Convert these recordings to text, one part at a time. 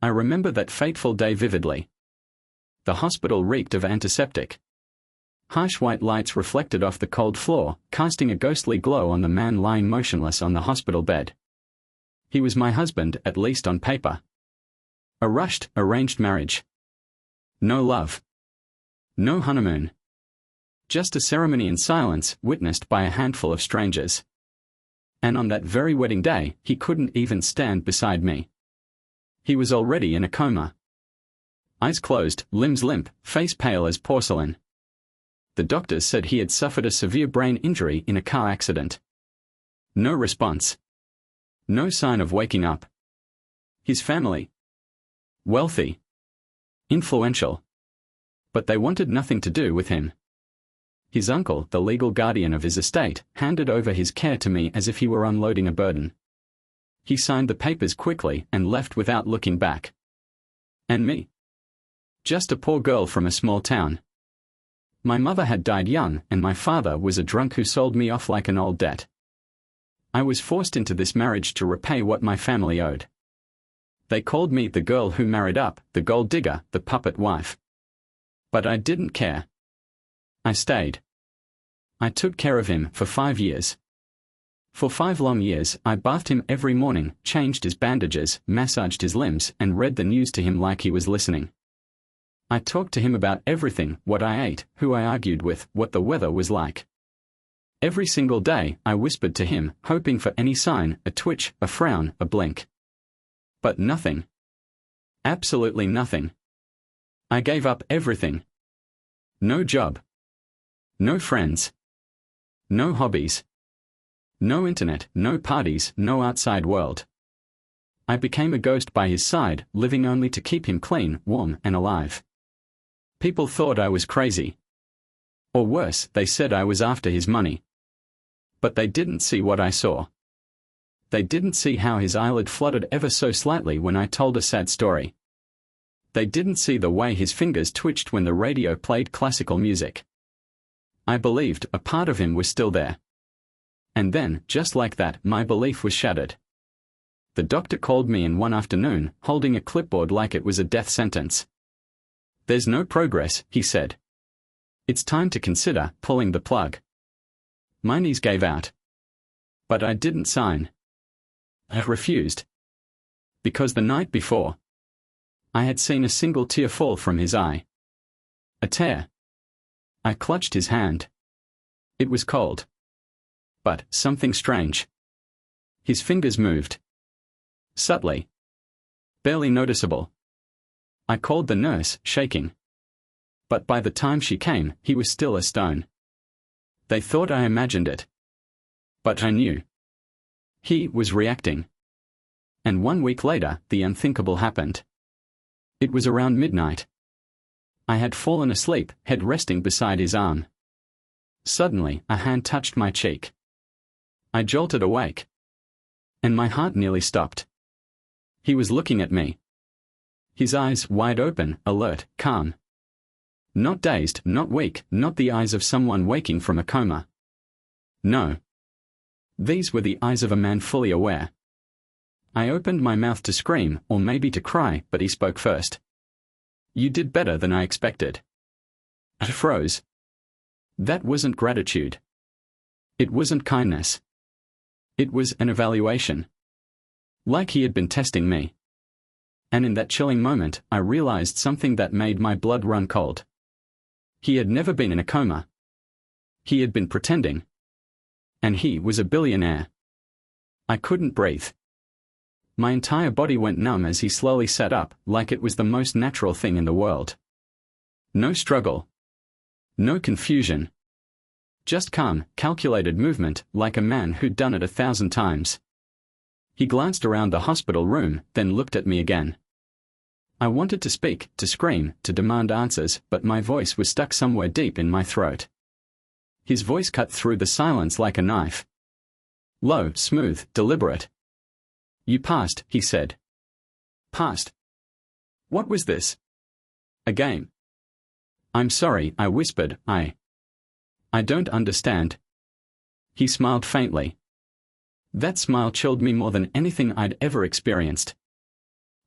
I remember that fateful day vividly. The hospital reeked of antiseptic. Harsh white lights reflected off the cold floor, casting a ghostly glow on the man lying motionless on the hospital bed. He was my husband, at least on paper. A rushed, arranged marriage. No love. No honeymoon. Just a ceremony in silence, witnessed by a handful of strangers. And on that very wedding day, he couldn't even stand beside me. He was already in a coma. Eyes closed, limbs limp, face pale as porcelain. The doctors said he had suffered a severe brain injury in a car accident. No response. No sign of waking up. His family. Wealthy. Influential. But they wanted nothing to do with him. His uncle, the legal guardian of his estate, handed over his care to me as if he were unloading a burden. He signed the papers quickly and left without looking back. And me? Just a poor girl from a small town. My mother had died young, and my father was a drunk who sold me off like an old debt. I was forced into this marriage to repay what my family owed. They called me the girl who married up, the gold digger, the puppet wife. But I didn't care. I stayed. I took care of him for 5 years. For 5 long years, I bathed him every morning, changed his bandages, massaged his limbs, and read the news to him like he was listening. I talked to him about everything, what I ate, who I argued with, what the weather was like. Every single day, I whispered to him, hoping for any sign, a twitch, a frown, a blink. But nothing. Absolutely nothing. I gave up everything. No job. No friends. No hobbies. No internet, no parties, no outside world. I became a ghost by his side, living only to keep him clean, warm, and alive. People thought I was crazy. Or worse, they said I was after his money. But they didn't see what I saw. They didn't see how his eyelid fluttered ever so slightly when I told a sad story. They didn't see the way his fingers twitched when the radio played classical music. I believed a part of him was still there. And then, just like that, my belief was shattered. The doctor called me in one afternoon, holding a clipboard like it was a death sentence. "There's no progress," he said. "It's time to consider pulling the plug." My knees gave out. But I didn't sign. I refused. Because the night before, I had seen a single tear fall from his eye. A tear. I clutched his hand. It was cold. But something strange. His fingers moved. Subtly. Barely noticeable. I called the nurse, shaking. But by the time she came, he was still a stone. They thought I imagined it. But I knew. He was reacting. And 1 week later, the unthinkable happened. It was around midnight. I had fallen asleep, head resting beside his arm. Suddenly, a hand touched my cheek. I jolted awake. And my heart nearly stopped. He was looking at me. His eyes wide open, alert, calm. Not dazed, not weak, not the eyes of someone waking from a coma. No. These were the eyes of a man fully aware. I opened my mouth to scream, or maybe to cry, but he spoke first. "You did better than I expected." I froze. That wasn't gratitude. It wasn't kindness. It was an evaluation. Like he had been testing me. And in that chilling moment, I realized something that made my blood run cold. He had never been in a coma. He had been pretending. And he was a billionaire. I couldn't breathe. My entire body went numb as he slowly sat up, like it was the most natural thing in the world. No struggle. No confusion. Just calm, calculated movement, like a man who'd done it 1,000 times. He glanced around the hospital room, then looked at me again. I wanted to speak, to scream, to demand answers, but my voice was stuck somewhere deep in my throat. His voice cut through the silence like a knife. Low, smooth, deliberate. "You passed," he said. Passed? What was this? A game? "I'm sorry," I whispered, I don't understand." He smiled faintly. That smile chilled me more than anything I'd ever experienced.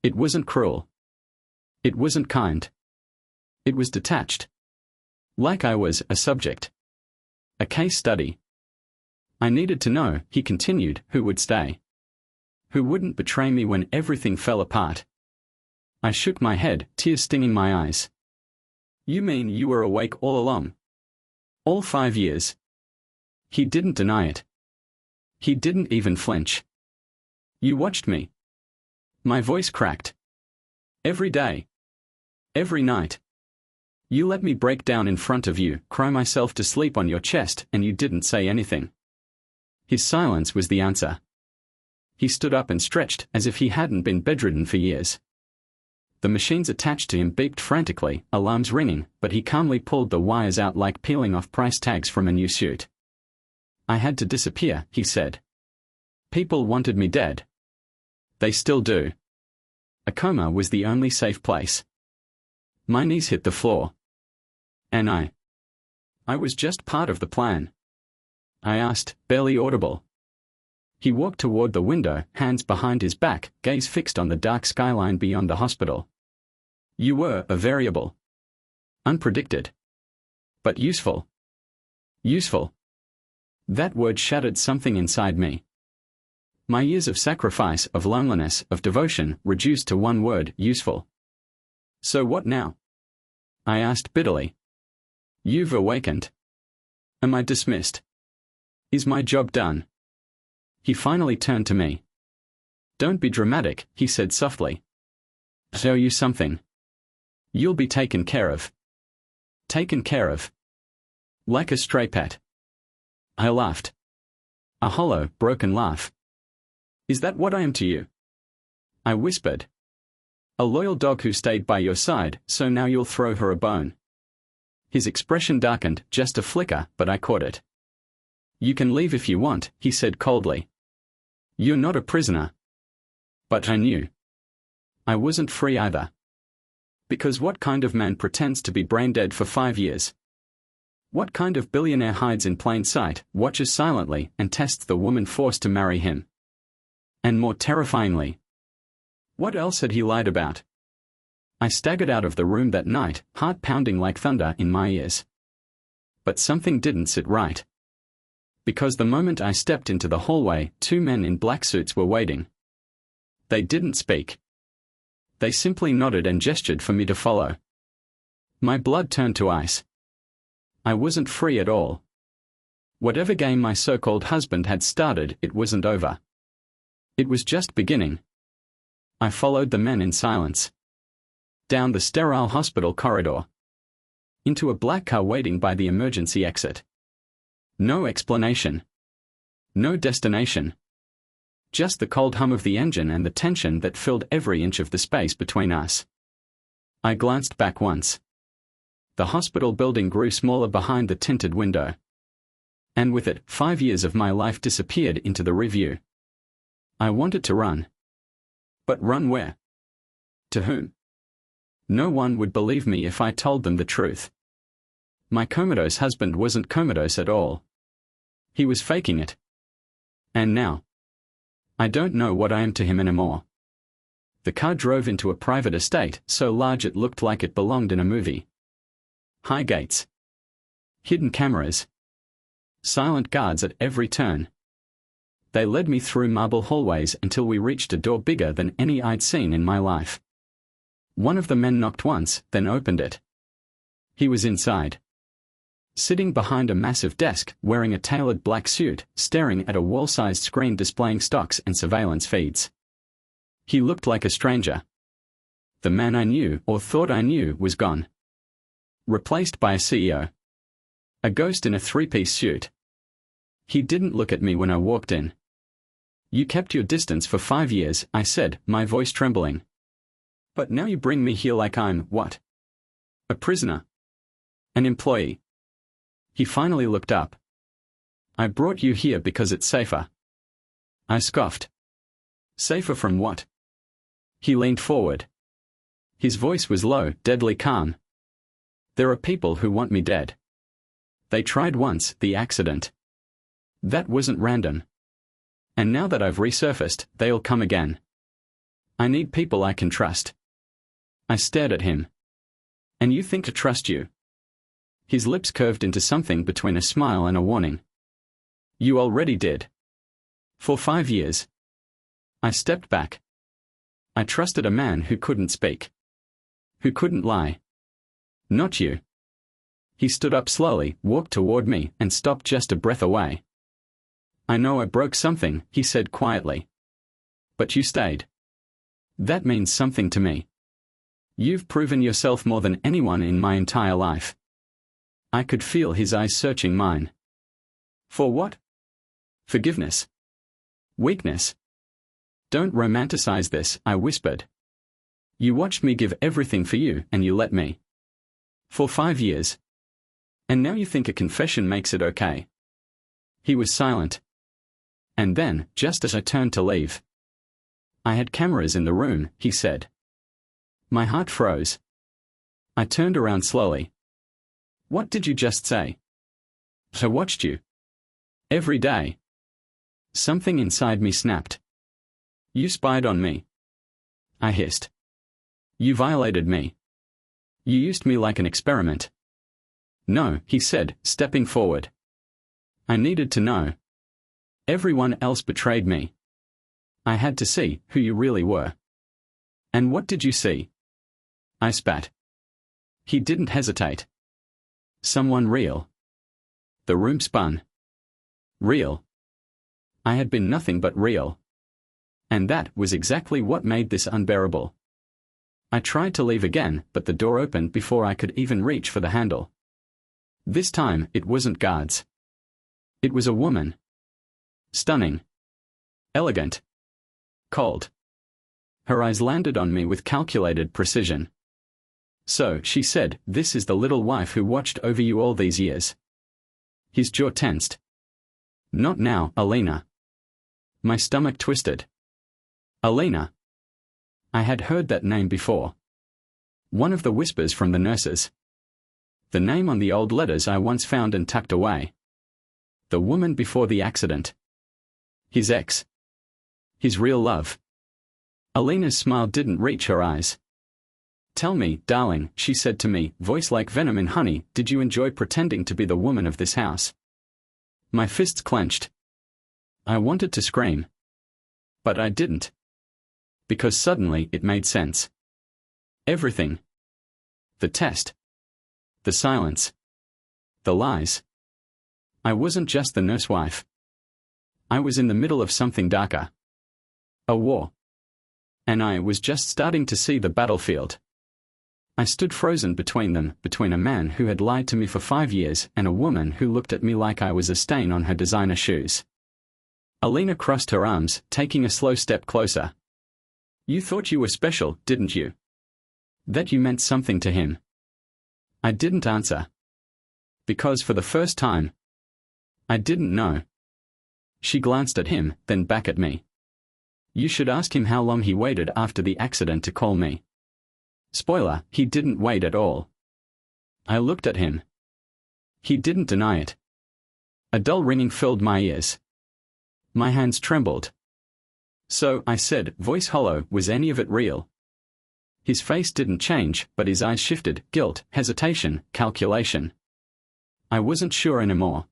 It wasn't cruel. It wasn't kind. It was detached. Like I was a subject. A case study. I needed to know, he continued, who would stay. Who wouldn't betray me when everything fell apart. I shook my head, tears stinging my eyes. You mean you were awake all along? All 5 years? He didn't deny it. He didn't even flinch. You watched me. My voice cracked. Every day. Every night. You let me break down in front of you, cry myself to sleep on your chest, and you didn't say anything. His silence was the answer. He stood up and stretched as if he hadn't been bedridden for years. The machines attached to him beeped frantically, alarms ringing, but he calmly pulled the wires out like peeling off price tags from a new suit. I had to disappear, he said. People wanted me dead. They still do. A coma was the only safe place. My knees hit the floor. And I was just part of the plan. I asked, barely audible. He walked toward the window, hands behind his back, gaze fixed on the dark skyline beyond the hospital. You were a variable. Unpredicted. But useful. Useful. That word shattered something inside me. My years of sacrifice, of loneliness, of devotion, reduced to one word, useful. So what now? I asked bitterly. You've awakened. Am I dismissed? Is my job done? He finally turned to me. Don't be dramatic, he said softly. I'll tell you something. You'll be taken care of. Taken care of. Like a stray pet. I laughed. A hollow, broken laugh. Is that what I am to you? I whispered. A loyal dog who stayed by your side, so now you'll throw her a bone. His expression darkened, just a flicker, but I caught it. You can leave if you want, he said coldly. You're not a prisoner. But I knew. I wasn't free either. Because what kind of man pretends to be brain dead for 5 years? What kind of billionaire hides in plain sight, watches silently, and tests the woman forced to marry him? And more terrifyingly, what else had he lied about? I staggered out of the room that night, heart pounding like thunder in my ears. But something didn't sit right. Because the moment I stepped into the hallway, 2 men in black suits were waiting. They didn't speak. They simply nodded and gestured for me to follow. My blood turned to ice. I wasn't free at all. Whatever game my so-called husband had started, it wasn't over. It was just beginning. I followed the men in silence. Down the sterile hospital corridor. Into a black car waiting by the emergency exit. No explanation. No destination. Just the cold hum of the engine and the tension that filled every inch of the space between us. I glanced back once. The hospital building grew smaller behind the tinted window. And with it, 5 years of my life disappeared into the review. I wanted to run. But run where? To whom? No one would believe me if I told them the truth. My comatose husband wasn't comatose at all. He was faking it. And now, I don't know what I am to him anymore. The car drove into a private estate, so large it looked like it belonged in a movie. High gates. Hidden cameras. Silent guards at every turn. They led me through marble hallways until we reached a door bigger than any I'd seen in my life. One of the men knocked once, then opened it. He was inside. Sitting behind a massive desk, wearing a tailored black suit, staring at a wall-sized screen displaying stocks and surveillance feeds. He looked like a stranger. The man I knew, or thought I knew, was gone. Replaced by a CEO. A ghost in a 3-piece suit. He didn't look at me when I walked in. You kept your distance for 5 years, I said, my voice trembling. But now you bring me here like I'm, what? A prisoner. An employee. He finally looked up. I brought you here because it's safer. I scoffed. Safer from what? He leaned forward. His voice was low, deadly calm. There are people who want me dead. They tried once, the accident. That wasn't random. And now that I've resurfaced, they'll come again. I need people I can trust. I stared at him. And you think to trust you? His lips curved into something between a smile and a warning. You already did. For 5 years. I stepped back. I trusted a man who couldn't speak. Who couldn't lie. Not you. He stood up slowly, walked toward me, and stopped just a breath away. I know I broke something, he said quietly. But you stayed. That means something to me. You've proven yourself more than anyone in my entire life. I could feel his eyes searching mine. For what? Forgiveness. Weakness. Don't romanticize this, I whispered. You watched me give everything for you, and you let me. For 5 years. And now you think a confession makes it okay. He was silent. And then, just as I turned to leave. I had cameras in the room, he said. My heart froze. I turned around slowly. What did you just say? I watched you. Every day. Something inside me snapped. You spied on me. I hissed. You violated me. You used me like an experiment. No, he said, stepping forward. I needed to know. Everyone else betrayed me. I had to see who you really were. And what did you see? I spat. He didn't hesitate. Someone real. The room spun. Real. I had been nothing but real. And that was exactly what made this unbearable. I tried to leave again, but the door opened before I could even reach for the handle. This time, it wasn't guards. It was a woman. Stunning. Elegant. Cold. Her eyes landed on me with calculated precision. So, she said, this is the little wife who watched over you all these years. His jaw tensed. Not now, Alina. My stomach twisted. Alina. I had heard that name before. One of the whispers from the nurses. The name on the old letters I once found and tucked away. The woman before the accident. His ex. His real love. Alina's smile didn't reach her eyes. Tell me, darling, she said to me, voice like venom in honey, did you enjoy pretending to be the woman of this house? My fists clenched. I wanted to scream. But I didn't. Because suddenly it made sense. Everything. The test. The silence. The lies. I wasn't just the nurse wife. I was in the middle of something darker. A war. And I was just starting to see the battlefield. I stood frozen between them, between a man who had lied to me for 5 years and a woman who looked at me like I was a stain on her designer shoes. Alina crossed her arms, taking a slow step closer. You thought you were special, didn't you? That you meant something to him. I didn't answer. Because for the first time, I didn't know. She glanced at him, then back at me. You should ask him how long he waited after the accident to call me. Spoiler, he didn't wait at all. I looked at him. He didn't deny it. A dull ringing filled my ears. My hands trembled. So, I said, voice hollow, was any of it real? His face didn't change, but his eyes shifted, guilt, hesitation, calculation. I wasn't sure anymore.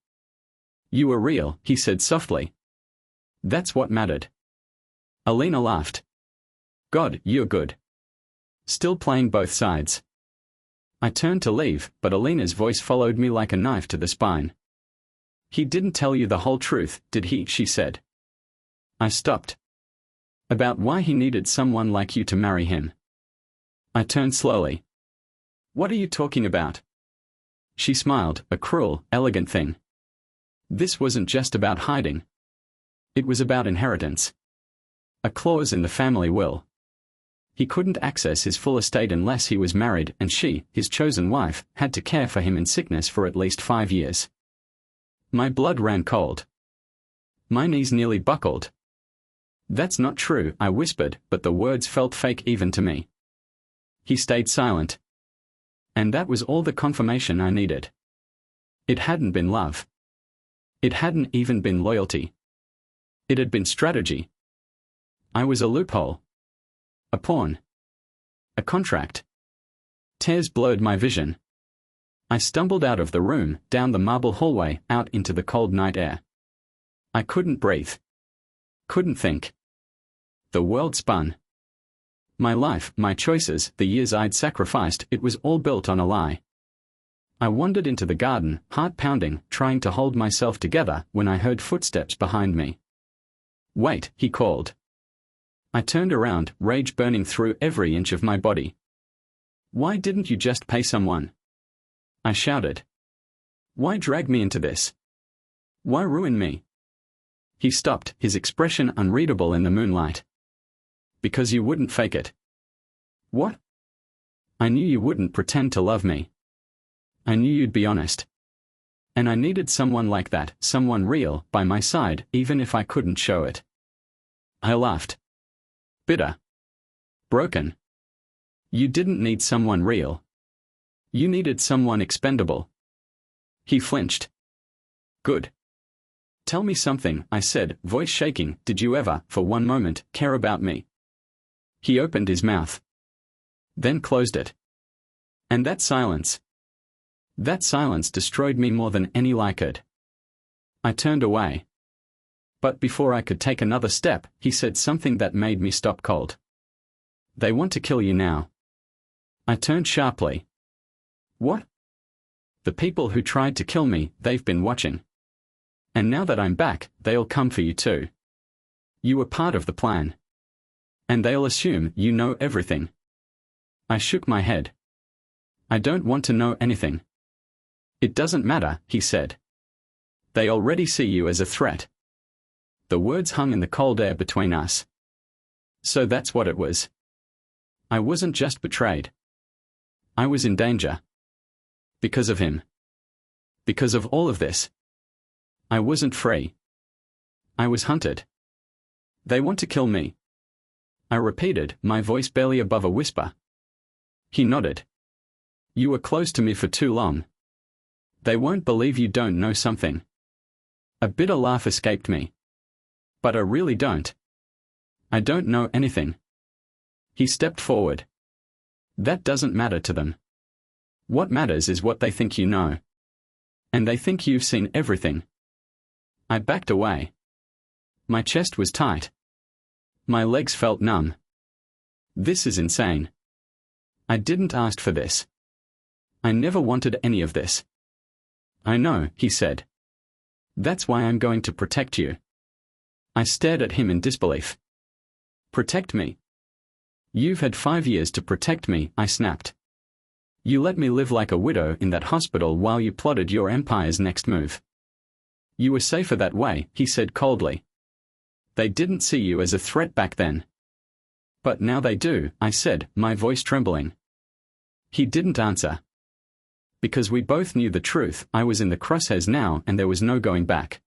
You were real, he said softly. That's what mattered. Alina laughed. God, you're good. Still playing both sides. I turned to leave, but Alina's voice followed me like a knife to the spine. He didn't tell you the whole truth, did he? She said. I stopped. About why he needed someone like you to marry him. I turned slowly. What are you talking about? She smiled, a cruel, elegant thing. This wasn't just about hiding. It was about inheritance. A clause in the family will. He couldn't access his full estate unless he was married, and she, his chosen wife, had to care for him in sickness for at least 5 years. My blood ran cold. My knees nearly buckled. That's not true, I whispered, but the words felt fake even to me. He stayed silent. And that was all the confirmation I needed. It hadn't been love. It hadn't even been loyalty. It had been strategy. I was a loophole. A pawn. A contract. Tears blurred my vision. I stumbled out of the room, down the marble hallway, out into the cold night air. I couldn't breathe. Couldn't think. The world spun. My life, my choices, the years I'd sacrificed, it was all built on a lie. I wandered into the garden, heart pounding, trying to hold myself together, when I heard footsteps behind me. "Wait," he called. I turned around, rage burning through every inch of my body. "Why didn't you just pay someone?" I shouted. "Why drag me into this? Why ruin me?" He stopped, his expression unreadable in the moonlight. "Because you wouldn't fake it." "What?" "I knew you wouldn't pretend to love me. I knew you'd be honest. And I needed someone like that, someone real, by my side, even if I couldn't show it." I laughed. Bitter. Broken. "You didn't need someone real. You needed someone expendable." He flinched. "Good. Tell me something," I said, voice shaking. "Did you ever, for one moment, care about me?" He opened his mouth. Then closed it. And that silence. That silence destroyed me more than any lie could. I turned away. But before I could take another step, he said something that made me stop cold. "They want to kill you now." I turned sharply. "What?" "The people who tried to kill me, they've been watching. And now that I'm back, they'll come for you too. You were part of the plan. And they'll assume you know everything." I shook my head. "I don't want to know anything." "It doesn't matter," he said. "They already see you as a threat." The words hung in the cold air between us. So that's what it was. I wasn't just betrayed. I was in danger. Because of him. Because of all of this. I wasn't free. I was hunted. "They want to kill me," I repeated, my voice barely above a whisper. He nodded. "You were close to me for too long. They won't believe you don't know something." A bitter laugh escaped me. "But I really don't. I don't know anything." He stepped forward. "That doesn't matter to them. What matters is what they think you know. And they think you've seen everything." I backed away. My chest was tight. My legs felt numb. This is insane. I didn't ask for this. I never wanted any of this. "I know," he said. "That's why I'm going to protect you." I stared at him in disbelief. "Protect me? You've had 5 years to protect me," I snapped. "You let me live like a widow in that hospital while you plotted your empire's next move. You were safer that way," he said coldly. "They didn't see you as a threat back then." "But now they do," I said, my voice trembling. He didn't answer. Because we both knew the truth, I was in the crosshairs now and there was no going back.